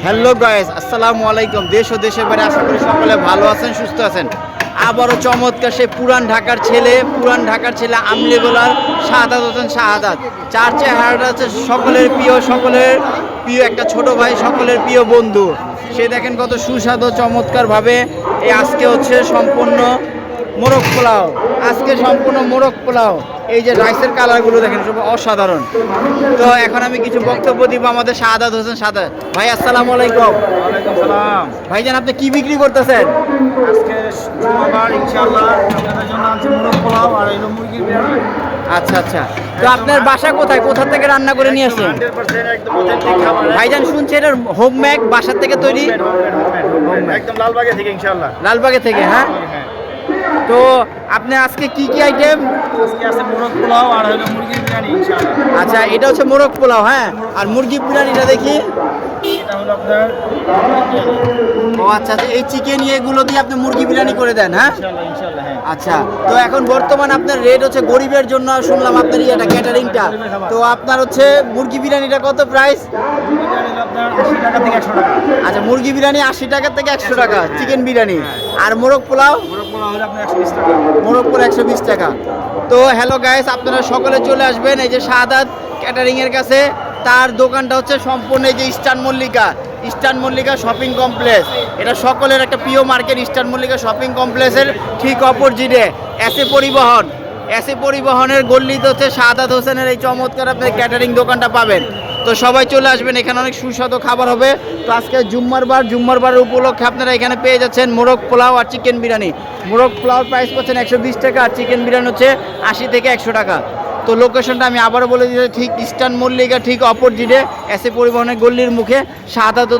Hello guys, আসসালামু আলাইকুম। দেশ ও দেশের বাইরে আশা করি সকলে ভালো আছেন, সুস্থ আছেন। আবারও চমৎকার সেই পুরান ঢাকার ছেলে আমলিগোলার শাহাদাত হোসেন শাহাদাত। চার চেহারাটা হচ্ছে সকলের প্রিয় একটা ছোট ভাই, সকলের প্রিয় বন্ধু। সে দেখেন কত সুস্বাদু চমৎকারভাবে এই আজকে হচ্ছে সম্পূর্ণ মোরগ পোলাও। এই যে রাইসের কালারগুলো দেখেন সব অসাধারণ। তো এখন আমি কিছু বক্তব্য দিব আমাদের শাহাদাত হোসেন শাহাদাত ভাই। আসসালামু আলাইকুম। ওয়ালাইকুম সালাম। ভাইজান, আপনি কি বিক্রি করতেছেন? আজকে জুমাবার ইনশাআল্লাহ আপনাদের জন্য আনছি মোরগ পোলাও আর এলো মুরগির বিরিয়ানি। আচ্ছা। তো আপনার বাসা কোথায়, কোথা থেকে রান্না করে নিয়ে আসেন? 100% একদম অথেন্টিক খাবার। ভাইজান শুনছি এটা হোমমেড, বাসার থেকে তৈরি। হোমমেড একদম লালবাগে থেকে ইনশাআল্লাহ। লালবাগে থেকে, হ্যাঁ। তো আপনি আজকে কি আইটেম? আজকে আছে মোরগ পোলাও আর হলো মুরগির বিরিয়ানি ইনশাআল্লাহ। আচ্ছা, এটা হচ্ছে মোরগ পোলাও, হ্যাঁ। আর মুরগি বিরিয়ানিটা দেখি। এটা হলো আপনার ও আচ্ছা, এই চিকেন এগুলো দিয়ে আপনি মুরগি বিরিয়ানি করে দেন, হ্যাঁ। ইনশাআল্লাহ হ্যাঁ। আচ্ছা, তো এখন বর্তমান আপনার রেট হচ্ছে গরিবের জন্য শুনলাম আপনার ইয়েটা ক্যাটারিংটা। তো আপনার হচ্ছে মুরগি বিরিয়ানিটা কত প্রাইস? বিরিয়ানি হলো আপনার 80 টাকা থেকে 100 টাকা। আচ্ছা, মুরগি বিরিয়ানি 80 টাকা থেকে 100 টাকা, চিকেন বিরিয়ানি। আর মোরগ পোলাও? মোরগ পোলাও হলো আপনার 120 টাকা। মোরগ পোলাও 120 টাকা। তো হ্যালো গাইস, আপনারা সকলে চলে আসবেন এই যে শাহাদাত ক্যাটারিং এর কাছে। তার দোকানটা হচ্ছে সম্পূর্ণ এই যে ইস্টার্ন মল্লিকা শপিং কমপ্লেক্স। এটা সকলের একটা প্রিয় মার্কেট। ইস্টার্ন মল্লিকা শপিং কমপ্লেক্সের ঠিক অপোজিটে এসে পরিবহনের গল্লিতে হচ্ছে শাহাদাত হোসেনের এই চমৎকার আপনার ক্যাটারিং দোকানটা পাবেন। তো সবাই চলে আসবেন, এখানে অনেক সুস্বাদু খাবার হবে। তো আজকে জুম্মার উপলক্ষে আপনারা এখানে পেয়ে যাচ্ছেন মোরগ পোলাও আর চিকেন বিরিয়ানি। মোরগ পোলাওর প্রাইস পাচ্ছেন 120 টাকা আর চিকেন বিরিয়ানি হচ্ছে 80 থেকে 100 টাকা। তো লোকেশনটা আমি আবারও বলে দিচ্ছি, ঠিক ইস্টার্ন মল্লিকা ঠিক অপোজিটে এসে পরিবহনের গল্লির মুখে শাহাদাত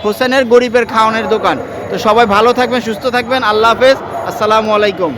হোসেনের গরিবের খাওয়ানোর দোকান। তো সবাই ভালো থাকবেন, সুস্থ থাকবেন। আল্লাহ হাফেজ, আসসালামু আলাইকুম।